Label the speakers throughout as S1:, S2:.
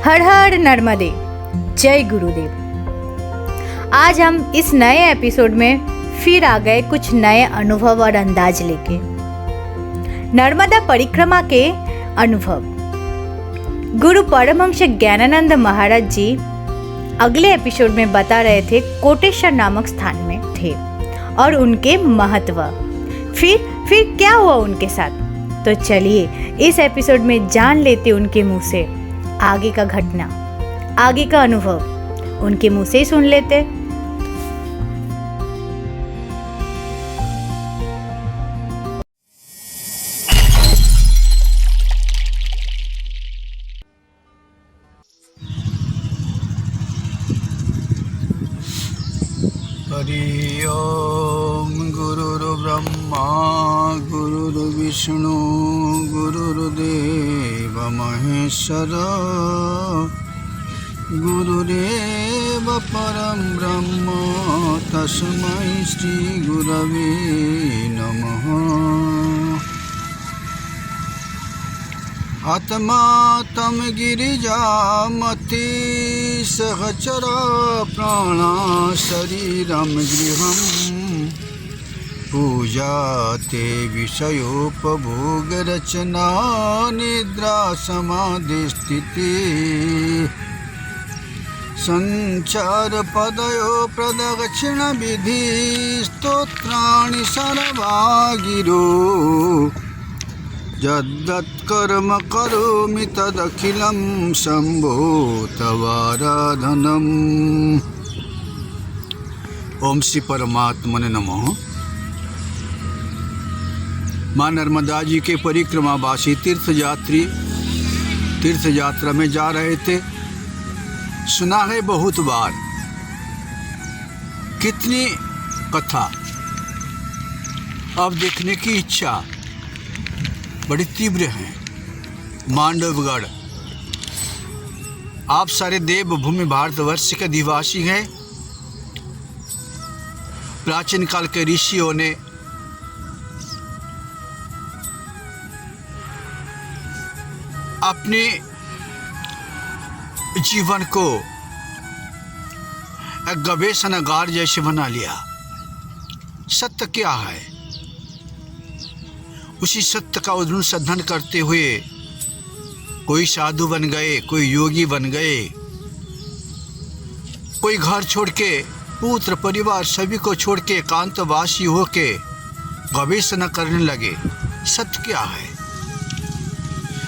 S1: हर हर नर्मदे, जय गुरुदेव। आज हम इस नए एपिसोड में फिर आ गए कुछ नए अनुभव और अंदाज लेके। नर्मदा परिक्रमा के अनुभव। गुरु परमहंस ज्ञानानंद महाराज जी अगले एपिसोड में बता रहे थे कोटेश्वर नामक स्थान में थे और उनके महत्व। फिर क्या हुआ उनके साथ, तो चलिए इस एपिसोड में जान लेते उनके मुंह से आगे का घटना, आगे का अनुभव उनके मुंह से ही सुन लेते।
S2: हरि ओम। गुरुर्ब्रह्मा गुरुर्विष्णु गुरुर्देव महेश्वर गुरुरेव परं ब्रह्म तस्मै श्री गुरवे नमः। आत्मा तम गिरिजामति सहचर प्राणा शरीरं गृहं पूजा ते विषयोपभोगरचना निद्रा समाधिस्थिति संचार पदयो प्रदक्षिण विधि स्तोत्राणि सर्वागिरो यद्दत्कर्म करोमि तदखिलं शम्भो तवाराधनम्। ओम श्री परमात्मने नमः। माँ नर्मदा जी के परिक्रमावासी तीर्थयात्री तीर्थ यात्रा में जा रहे थे। सुना है बहुत बार, कितनी कथा, अब देखने की इच्छा बड़ी तीव्र है। मांडवगढ़, आप सारे देवभूमि भारतवर्ष के अधिवासी हैं। प्राचीन काल के ऋषियों ने अपने जीवन को एक गवेषणागार जैसे बना लिया। सत्य क्या है, उसी सत्य का अनुसंधान करते हुए कोई साधु बन गए, कोई योगी बन गए, कोई घर छोड़ के, पुत्र परिवार सभी को छोड़ के एकांतवासी होके गवेषणा करने लगे। सत्य क्या है?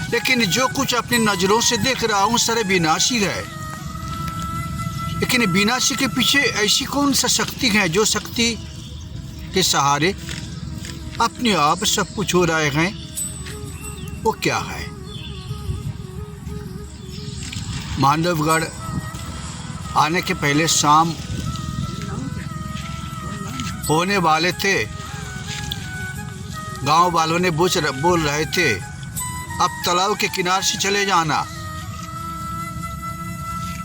S2: लेकिन जो कुछ अपनी नजरों से देख रहा हूँ सारे विनाशी है। लेकिन विनाशी के पीछे ऐसी कौन सा शक्ति है जो शक्ति के सहारे अपने आप सब कुछ हो रहे हैं? वो क्या है? मांडवगढ़ आने के पहले शाम होने वाले थे। गांव वालों ने बोल रहे थे अब तालाब के किनारे से चले जाना।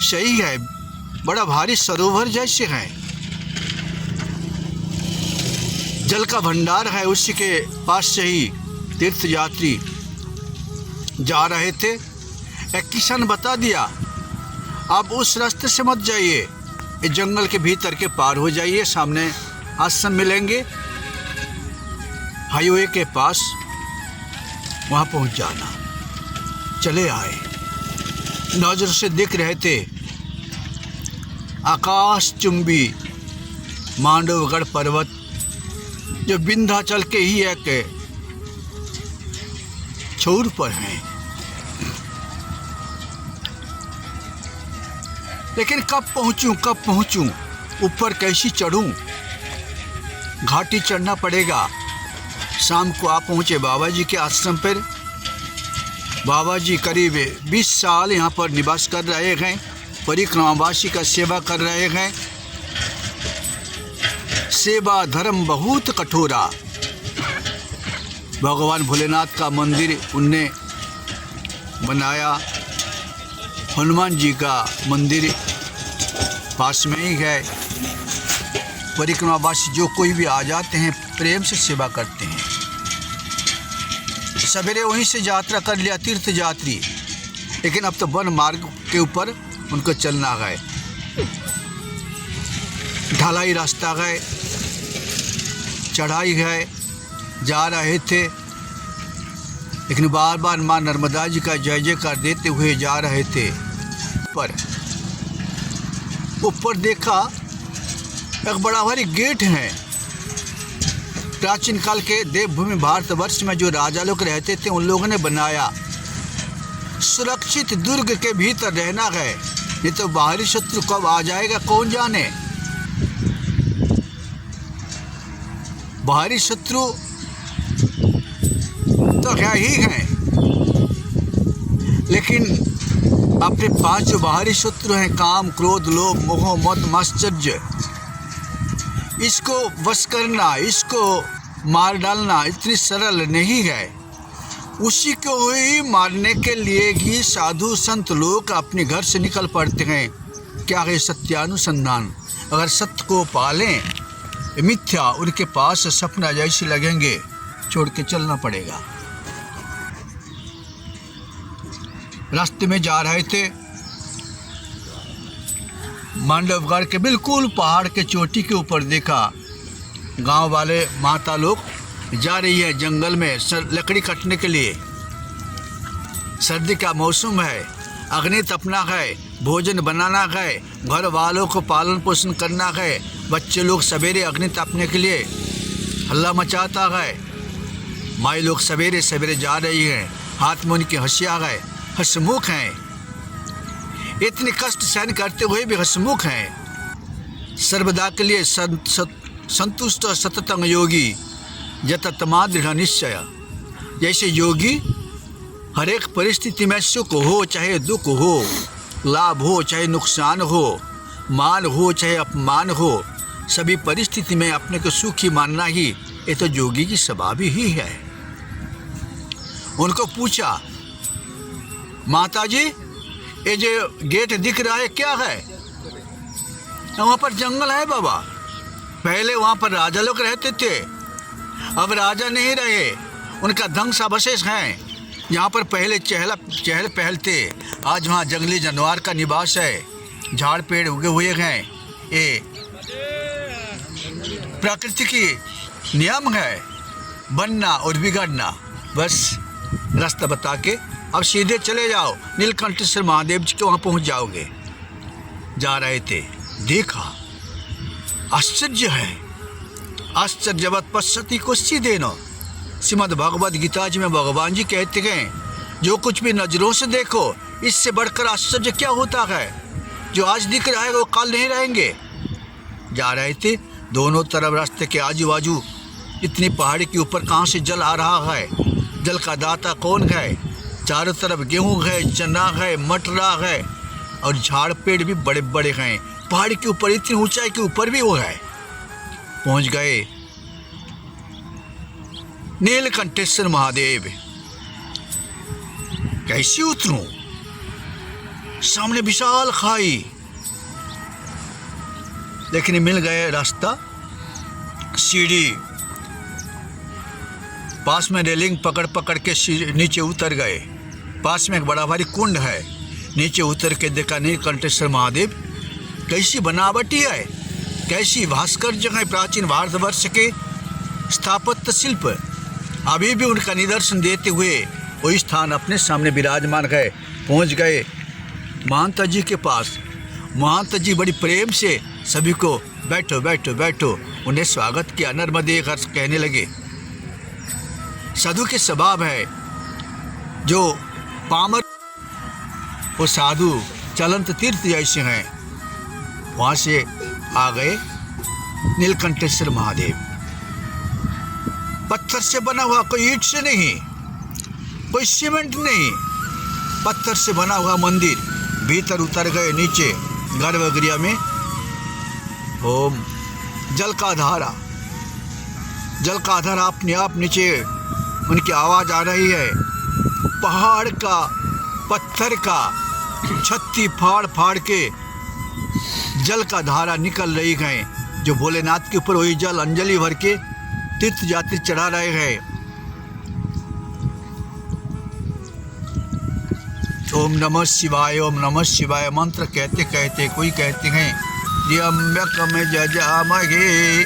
S2: सही है, बड़ा भारी सरोवर जैसे है, जल का भंडार है, उसी के पास से ही तीर्थयात्री जा रहे थे। एक किसान बता दिया आप उस रास्ते से मत जाइए, इस जंगल के भीतर के पार हो जाइए, सामने आश्रम मिलेंगे, हाईवे के पास, वहाँ पहुँच जाना। चले आए। नजर से दिख रहे थे आकाश चुंबी मांडवगढ़ पर्वत, जो विंध्याचल के ही एक छोर पर हैं। लेकिन कब पहुंचूं, ऊपर कैसी चढ़ूं? घाटी चढ़ना पड़ेगा। शाम को आप पहुंचे बाबा जी के आश्रम पर। बाबा जी करीब 20 साल यहाँ पर निवास कर रहे हैं, परिक्रमावासी का सेवा कर रहे हैं। सेवा धर्म बहुत कठोरा। भगवान भोलेनाथ का मंदिर उनने बनाया, हनुमान जी का मंदिर पास में ही है। परिक्रमावासी जो कोई भी आ जाते हैं प्रेम से सेवा करते हैं। सवेरे वहीं से यात्रा कर लिया तीर्थ यात्री। लेकिन अब तो वन मार्ग के ऊपर उनको चलना गए। ढलाई रास्ता गए, चढ़ाई गए, जा रहे थे, लेकिन बार बार माँ नर्मदा जी का जय जयकार देते हुए जा रहे थे। पर ऊपर देखा एक बड़ा भारी गेट है। प्राचीन काल के देवभूमि भारतवर्ष में जो राजा लोग रहते थे उन लोगों ने बनाया। सुरक्षित दुर्ग के भीतर रहना है, नहीं तो बाहरी शत्रु कब आ जाएगा कौन जाने। बाहरी शत्रु तो क्या ही हैं, लेकिन अपने पांच जो बाहरी शत्रु हैं, काम, क्रोध, लोभ, मोह, मद, मात्सर्य, इसको वश करना, इसको मार डालना इतनी सरल नहीं है। उसी को ही मारने के लिए ही साधु संत लोग अपने घर से निकल पड़ते हैं। क्या है सत्यानुसंधान। अगर सत्य को पालें, मिथ्या उनके पास सपना जैसे लगेंगे, छोड़ के चलना पड़ेगा। रास्ते में जा रहे थे, मांडवगढ़ के बिल्कुल पहाड़ के चोटी के ऊपर देखा गांव वाले माता लोग जा रही है जंगल में लकड़ी काटने के लिए। सर्दी का मौसम है, अग्नि तपना है, भोजन बनाना है, घर वालों को पालन पोषण करना है। बच्चे लोग सवेरे अग्नि तापने के लिए हल्ला मचाता है। माई लोग सवेरे सवेरे जा रही हैं, हाथ में उनकी हंसिया है, हंसमुख हैं, इतने कष्ट सहन करते हुए भी हंसमुख हैं। सर्वदा के लिए संतुष्ट सततंग योगी जततमा दृढ़ निश्चय। जैसे योगी हर एक परिस्थिति में सुख हो चाहे दुख हो, लाभ हो चाहे नुकसान हो, मान हो चाहे अपमान हो, सभी परिस्थिति में अपने को सुखी मानना ही ये तो योगी की स्वभाव ही है। उनको पूछा, माता जी ये जो गेट दिख रहा है क्या है? वहाँ पर जंगल है बाबा, पहले वहाँ पर राजा लोग रहते थे, अब राजा नहीं रहे, उनका ध्वंस अवशेष हैं। यहाँ पर पहले चहल पहल थे, आज वहाँ जंगली जानवर का निवास है, झाड़ पेड़ उगे हुए हैं। ये प्रकृति की नियम है, बनना और बिगड़ना। बस रास्ता बता के अब सीधे चले जाओ, नीलकंठेश्वर महादेव जी के वहाँ पहुँच जाओगे। जा रहे थे, देखा आश्चर्य है, आश्चर्यवत पश्यति कुश्चिदेन। श्रीमद् भगवद गीता जी में भगवान जी कहते हैं, जो कुछ भी नजरों से देखो इससे बढ़कर आश्चर्य क्या होता है। जो आज दिख रहा है वो कल नहीं रहेंगे। जा रहे थे, दोनों तरफ रास्ते के आजू बाजू इतनी पहाड़ी के ऊपर कहाँ से जल आ रहा है, जल का दाता कौन है। चारों तरफ गेहूँ है, चना है, मटरा है, और झाड़ पेड़ भी बड़े बड़े हैं। पहाड़ी के ऊपर इतनी ऊंचाई के ऊपर भी वो है। पहुंच गए नीलकंठेश्वर महादेव। कैसे उतरूं? सामने विशाल खाई, लेकिन मिल गए रास्ता, सीढ़ी। पास में रेलिंग पकड़ पकड़ के नीचे उतर गए। पास में एक बड़ा भारी कुंड है, नीचे उतर के देखा नीलकंठेश्वर महादेव। कैसी बनावटी है, कैसी भास्कर्य है प्राचीन भारतवर्ष के स्थापत्य शिल्प। अभी भी उनका निदर्शन देते हुए वही स्थान अपने सामने विराजमान है। पहुंच गए महंत जी के पास। महंत जी बड़ी प्रेम से सभी को बैठो बैठो बैठो उन्हें स्वागत किया। नर्मदे कर कहने लगे। साधु के स्वभाव है, जो पामर वो साधु चलंत तीर्थ जैसे हैं। वहाँ से आ गए नीलकंठेश्वर महादेव। पत्थर से बना हुआ, कोई ईंट से नहीं, कोई सीमेंट नहीं, पत्थर से बना हुआ मंदिर। भीतर उतर गए नीचे गर्भगृह में। ओम जल का धारा, जल का धारा अपने आप नीचे उनकी आवाज़ आ रही है। पहाड़ का, पत्थर का छत्ती फाड़ फाड़ के जल का धारा निकल रही है। जो भोलेनाथ के ऊपर वही जल अंजलि भर के तीर्थ यात्री चढ़ा रहे हैं। ओम नमः शिवाय मंत्र कहते कहते कोई कहते हैं त्र्यंबकम जजामहे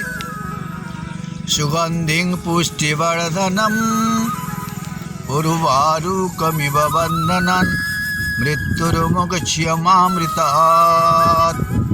S2: सुगंधिं पुष्टिवर्धनम् उर्वारुकमिव बन्धनान् मृत्युर्मुक्षयमामृतात्।